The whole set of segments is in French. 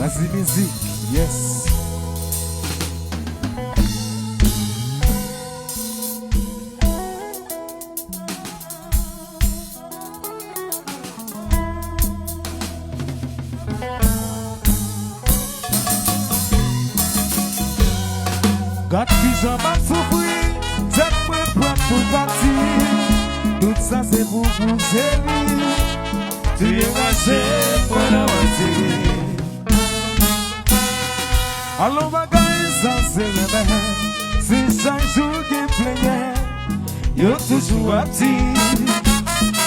Vas-y, musique, yes. Quand qui j'en m'a souffri, c'est moi pour partir. Tout ça c'est pour vous servir. Tu es marché pour la moitié. Allons bagaille ça c'est le même. C'est chaque jour qui plaignait. Yo toujours à petit.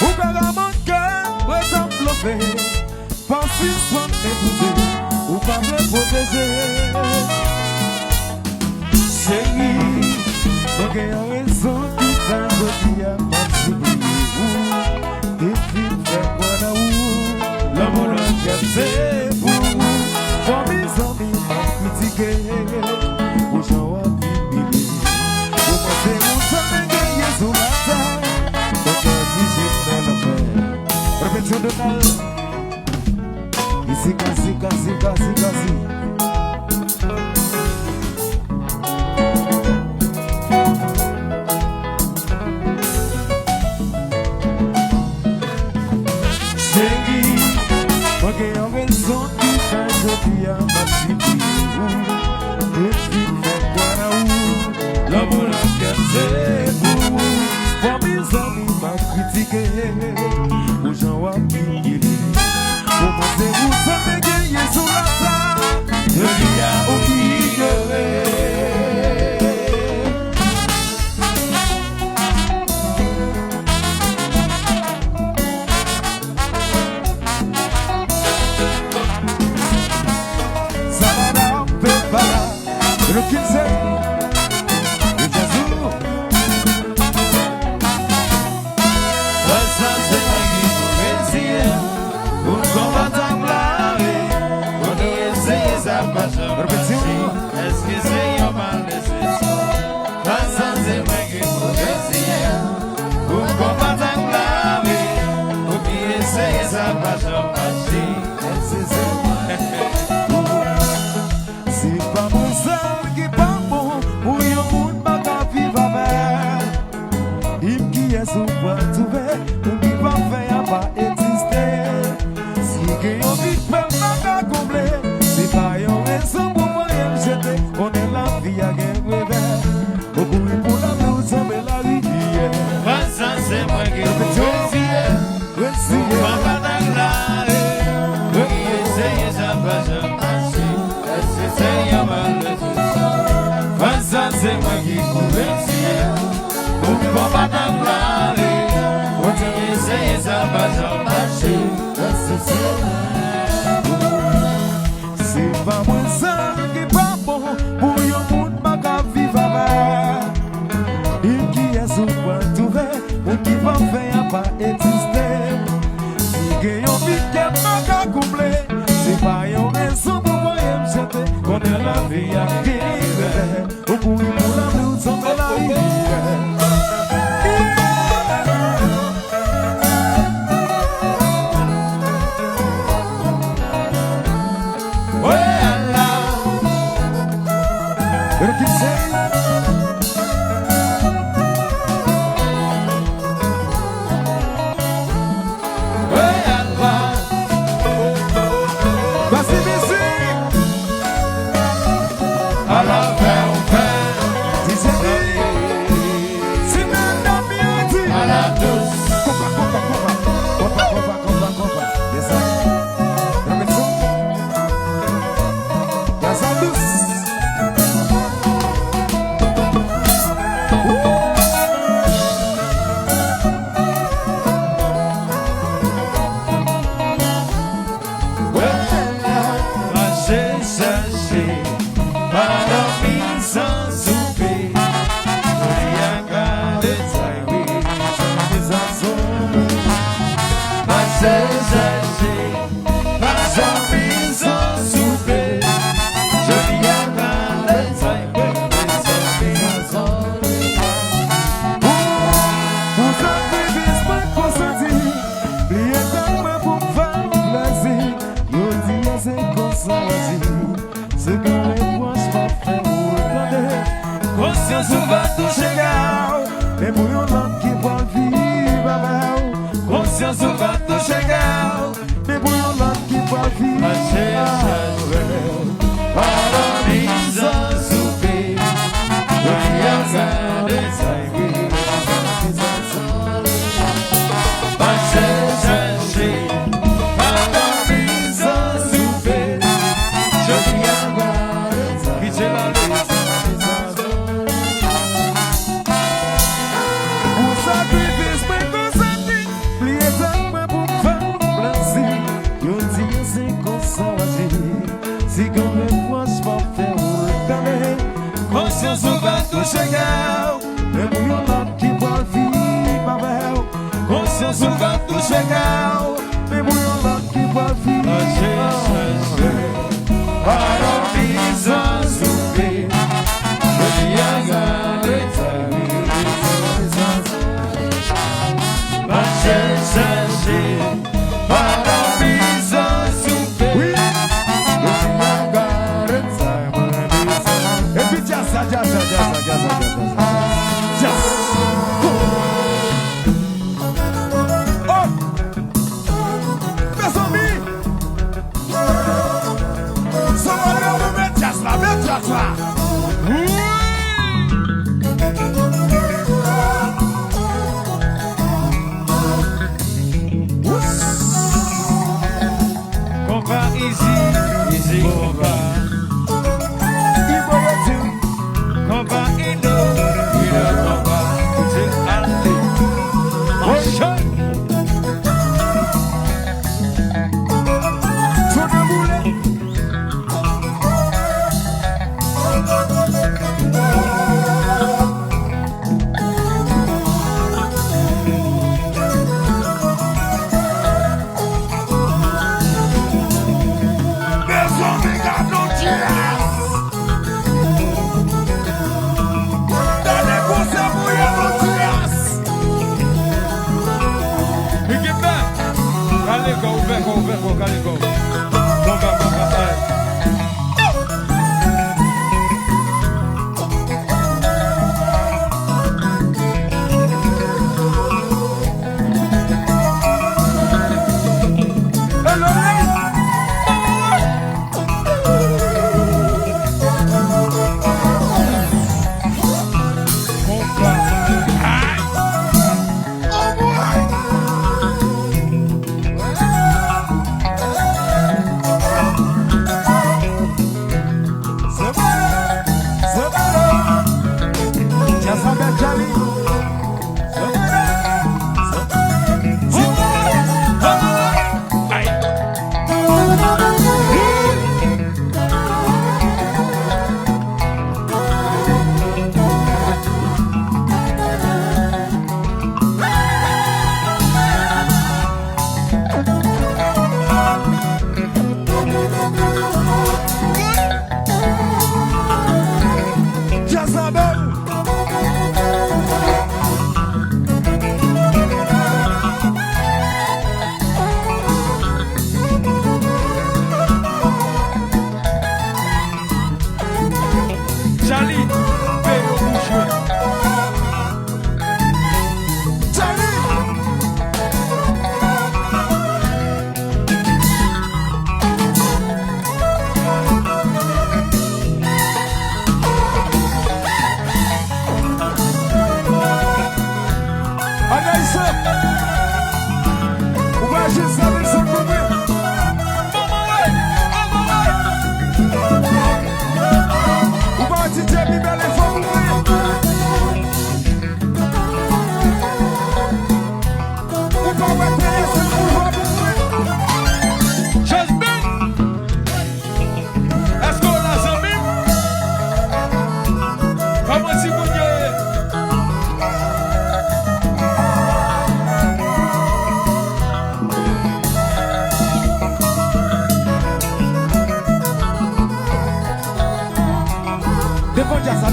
Ou par mon cœur, ouais t'envelopper. Pensez soin d'écouter. Ou pas me protéger. Chérie, donc il y a raison qui t'a dit à partir. Et puis faire quoi là où l'amour a cassé pour mes amis m'a critiqué. Aux gens à humilier. Pour moi c'est mon temps gagné sur la terre. Donc si j'ai dans la mer. Répétition de Nal. Ici quasi. Aux gens à humilier. Pour moi c'est vous ça me gagné sur la table. Je dis à oublier. Ça va n'a pas le qu'il sait. C'est pas mon seul qui est pas bon pour un monde pas qu'à vivre avec. Il qui est souvent trouvé pour qui va faire pas exister. Si que yon vit même pas qu'à combler, c'est pas yon raison pour moi me jeter. On est la vie à gagner revers. Au bout pour la vie où tombe la rivière. Ça c'est moi qui réussis. Papa d'Angla. C'est moi qui convertis. Pour que papa t'englare. Pour que essayer ça va marcher. C'est pas moi seul qui est pas bon pour un monde pas qu'à vivre avec. Il qui est souvent trouvé pour qui va faire pas exister. Si que yon vit qui est pas qu'à combler, c'est pas yon raison pour moi me jeter. On est la vie à vivre. Au bout pour la vie où tombe la rivière. fille. Chegar, é muito que vai vir, Pavel. consciência o gato chegar, É muito que vai vir. Parabéns, subir, easy, combat, Indo, combat, c'est allé.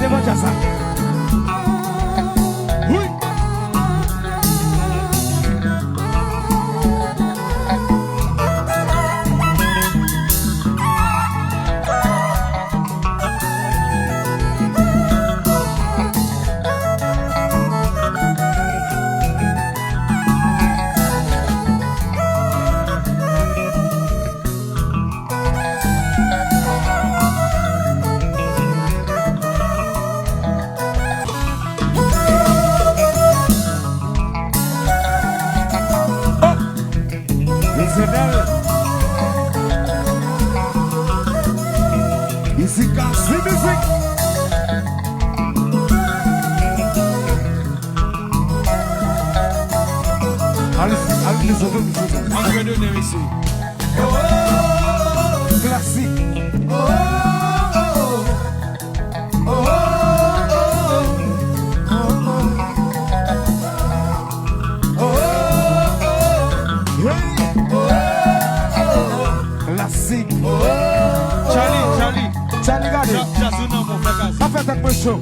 Devant Jassa. Oui. Occasionnel. Ici, Cassie Musique. Allez, les autres, Entre deux, nous ici. classique. Classique. Charlie, regardez. Ça fait un peu chaud.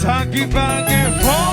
Sangue, bangue, fome.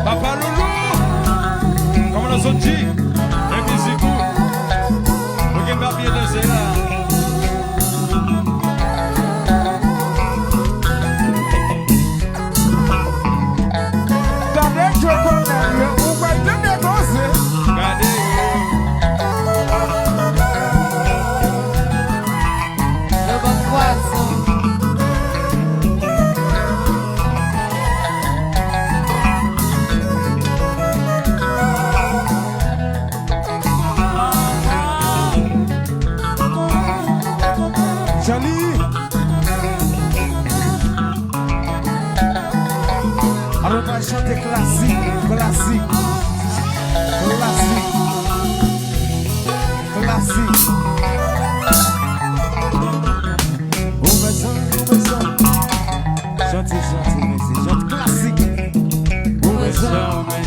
Papa Loulou, comme on a sorti, et musique, vous qui m'avez bien dansé là. Alors on va chanter classique, classique, classique, classique. On va chanter, chanter, chante classique. On va chanter,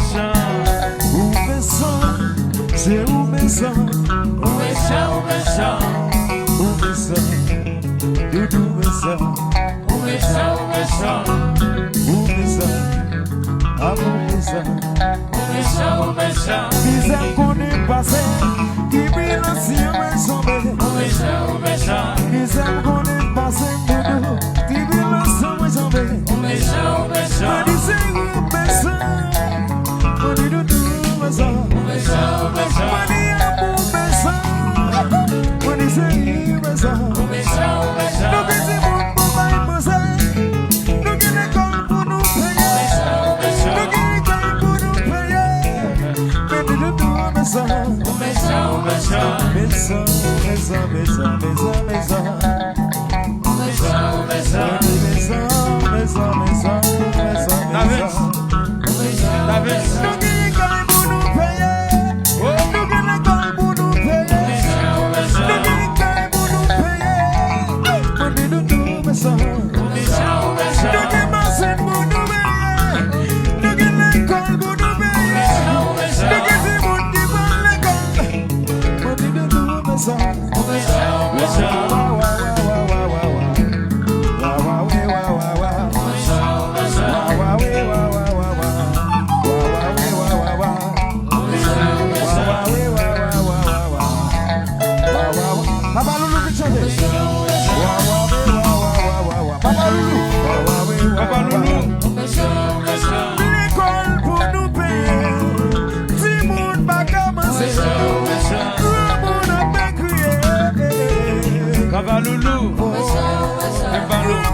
c'est où maison, doudou maison, Dizem qu'on est passé, qui brille si on s'en va. Dizem qu'on est passé, qui brille si on s'en va. On dit c'est où personne, on dit doudou personne. On dit amour personne, on dit c'est où personne. Nous qui c'est bon pour pas poser, nous qui l'école pour nous payer. Nous qui l'école pour nous payer. Papa Loulou, Papa Loulou,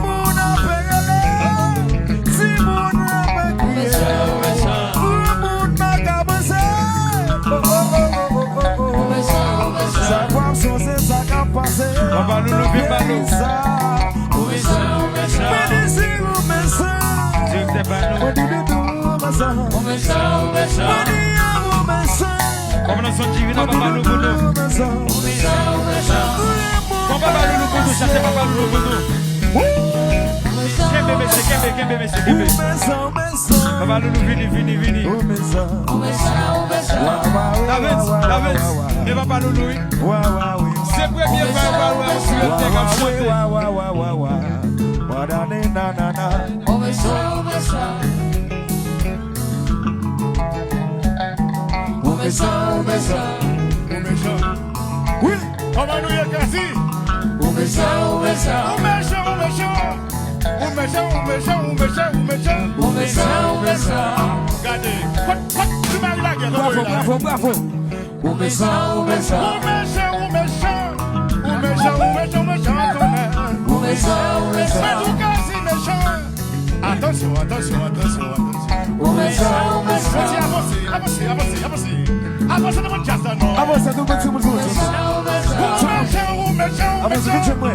comme on senti vina Papa Loulou, Papa Loulou, chante Papa Loulou, Papa Loulou, vini. David, et Papa Loulou, c'est premier Papa Loulou, sur le terre comme chanter. Oui, on va nous y casser. Bravo. Attention. Avancez devant Jazz, non? Avancez devant tout le monde. Avancez vite, moi.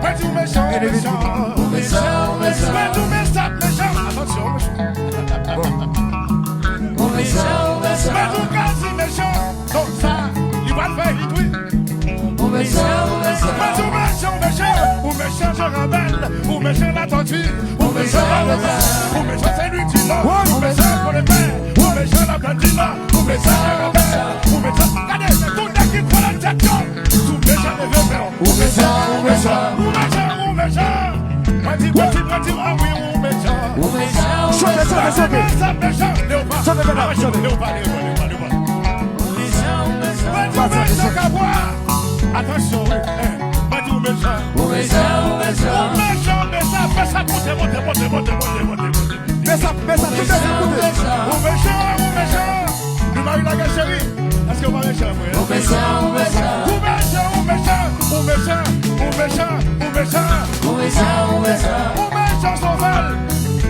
Petit méchant. Attention, méchant. Donc ça, il va le faire, il doit. Méchant. méchant caramel, ou méchant la tortue, ou méchant la ou méchant Saint-Louis-Tila, ou méchant pour le père, ou méchant la Blandina, ou méchant caramel, ou méchant. Regardez, c'est tout le qui prend la tête, sous méchant les verres, ou méchant, ou méchant, ou méchant, ou méchant. Petit, ah oui, ou méchant. Ou méchant, chantez, méchant, léopard. Chantez, léopard. Attention, oui. Petit ou méchant. Ou méchant. Fais ça, monte. Fais ça, tout est Ou méchant. Le mari la gueule chérie. Est-ce que vous m'avez méchant, frère? Ou méchant, sauvage.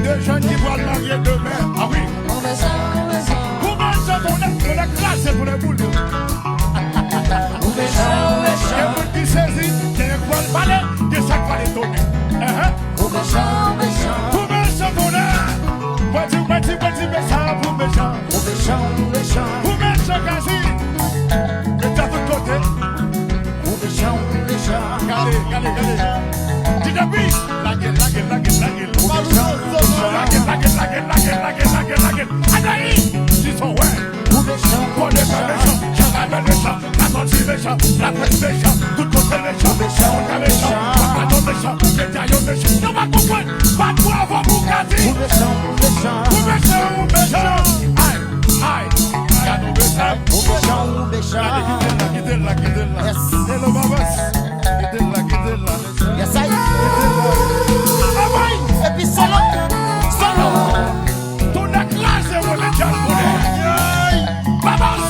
Des jeunes qui voient le marier demain. Ah oui. Ou méchant, on a classé pour les boules. Ou méchant. Il y a un qui saisit, il y a un poil balai, il y a un sac balai tourné. Ou méchant, qu'on a. Petit, méchant, pour méchant. Ou méchant, quasi. Mais t'as tout côté. Ou méchant. Regardez. Dis la biche. La gueule. Ou méchant. La gueule. Anaïs. Ils sont ouais. Ou méchant. Pour les méchants. Caramel méchant. La tortue méchant. La presse méchant. Tout côté méchant. On a méchant. Pardon méchant. Les taillons méchants. Non, pas comprendre. Pas de moi avant Bugatti. Ou méchant. Aïe. Regarde, ou méchant. Guide-la. Yes. Hello, babas. Guide-la. Yes, I. Et puis solo. Ton la classe est mon légal pour les. Babas.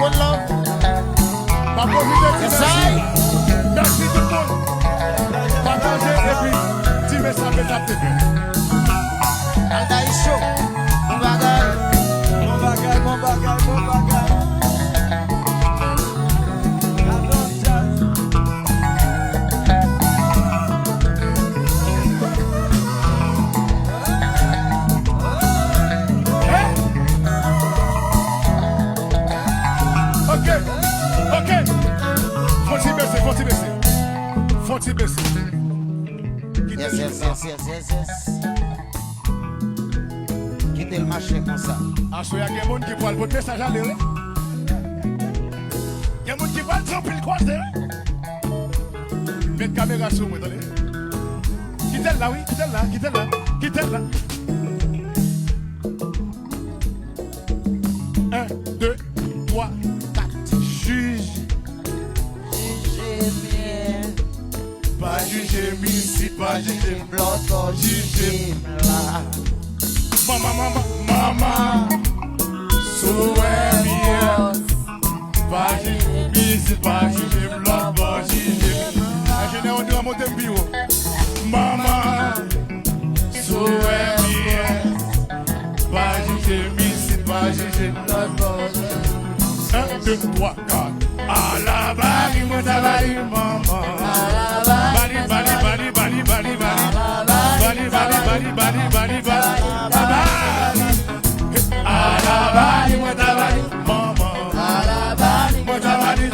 One love. Yes, I. Merci tout le monde. Partagez et puis, tirez ça, mettez. Alda is chaud. Mon bagay. Ok. Faut t'y baisser. Yes. Quittez le marché comme ça. Ah, il y a des gens qui voient le message à l'air. Il y a des gens qui voient le pile croisé. Mettez la caméra sur moi, attendez. Quittez-la, oui, quittez-la. 1, 2, 3, 4. Juge. Pas juger ici, pas juger Bloco, juger là. Maman, souviens pas juger ici, pas juger bloco, juger. Je n'ai pas de monter bio. Maman, souviens pas juger ici, pas juger bloco. 1, 2, 3, 4. À la bali, moi t'avali, maman. Bali. Alabali, moi t'avali, maman. Alabali, moi t'avali.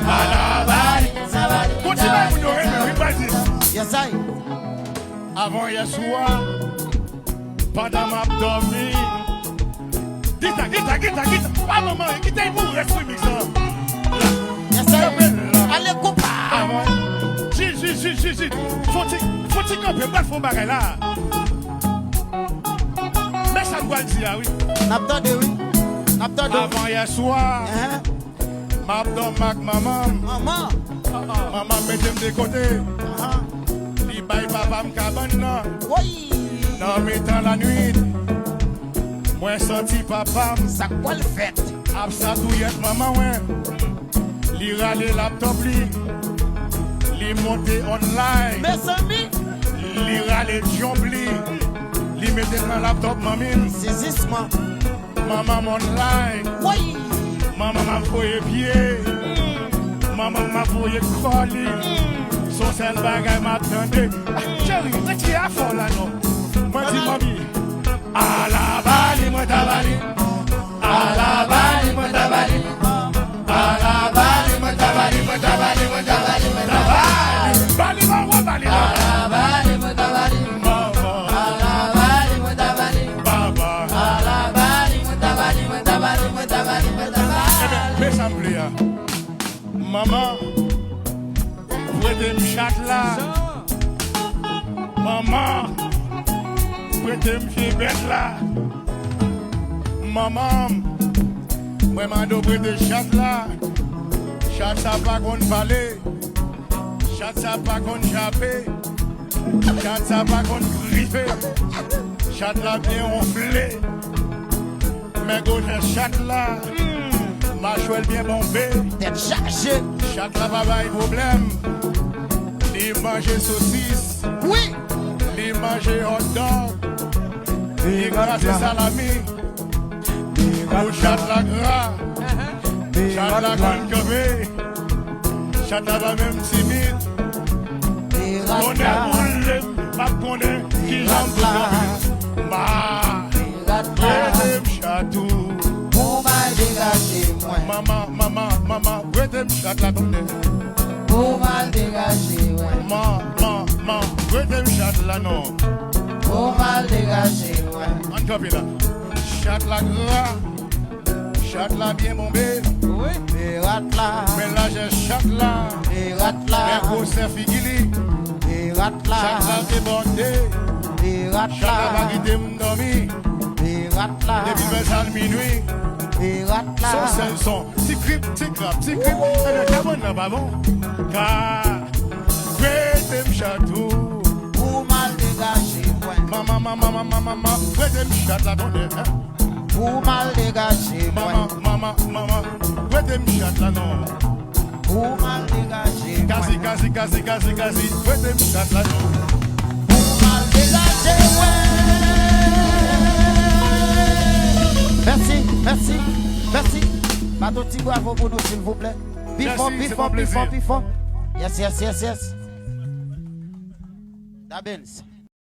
Alabali, continue, vous n'aurez pas. Yes, I. Avant hier soir, pendant ma dormi. Guita. Pas maman, quitte vous, reste mix ça. Yes, I. Allez, coupa. Avant. Si. Faut-il camper, pas de bagay là. Mais ça doit dire, oui. N'abdode, oui. Avant hier soir, m'abdom maman. Maman mettez de côté. Li bay papa m'cabane. Oui. Dans mettant la nuit. Moi sorti papa. Ça quoi le fait? Absa touillette maman, ouais. Li rale laptop li. Li monte online. Mes amis. Li rale jambli. Li mette dans laptop mamine. Saisissement. Maman online. Oui. Maman m'a foyé pied. Maman m'a foyé colis. Son seul bagage m'attendait. Chérie, qu'est-ce qu'il y a à faire là, non? Moi, dis, mamie. À la balle, moi, t'as valé. À la balle, moi, t'as valé. À la balle, moi, t'as valé, moi, t'as valé, moi, t'as valé, moi, t'as valé. Balle, moi, balle, là. À la balle, moi, t'as valé. Maman. À la balle, moi, t'as valé. Papa. À la balle, moi, t'as valé, moi, t'as valé, moi, t'as valé, moi, t'as valé. Eh bien, mais ça me plaît. Maman. Prêtez-moi chatte là. Maman, prêtez-moi bête là. Maman, moi m'a prêté chatte là. Chatte ça pas qu'on parler. Chatte ça pas qu'on chapé. Chatte ça pas qu'on griffé. Chatte là bien enflé. Mais gauche chatte là. Ma chouelle bien bombée. T'es chargé. Chatte là pas de problème. Il mange saucisse. Oui. Il mange hot dog. Il gratte salami. Ou chat la gras. Chat la grande café. Chat la même timide. On est roulé. Pas connaît qui j'en peux. Ma. Prêtez-moi chatou. Pour mal dégager moi. Maman. Prêtez-moi chat la connaît. Pour mal dégager, ouais. Maman, prêtez-moi chat là, non. Pour mal dégager, ouais. En copie là. Chat la gras. Chat là bien bombé. Oui. Et rat là. Mais là j'ai chat là. Et rat là. Mais gros c'est figili. Et rat là. Chat là débordé. Et rat Chat là là. pas quitté m'dormi. Et rat là. Depuis 20 ans minuit. Et rat là. Son seul son. Petit crip, petit crap, petit crip. Et le cabane là pas bon. Car prêtez-moi chatou. Pour mal dégager, ouais. Maman, prêtez-moi chat là, donne. Pour mal dégager, ouais. Maman, prêtez-moi chat là, non. Pour mal dégager, Kasi, prêtez-moi chat là, non. Pour mal dégager, ouais. Merci. Bateau petit bravo pour nous, s'il vous plaît. Bifon. Yes. Da Benz.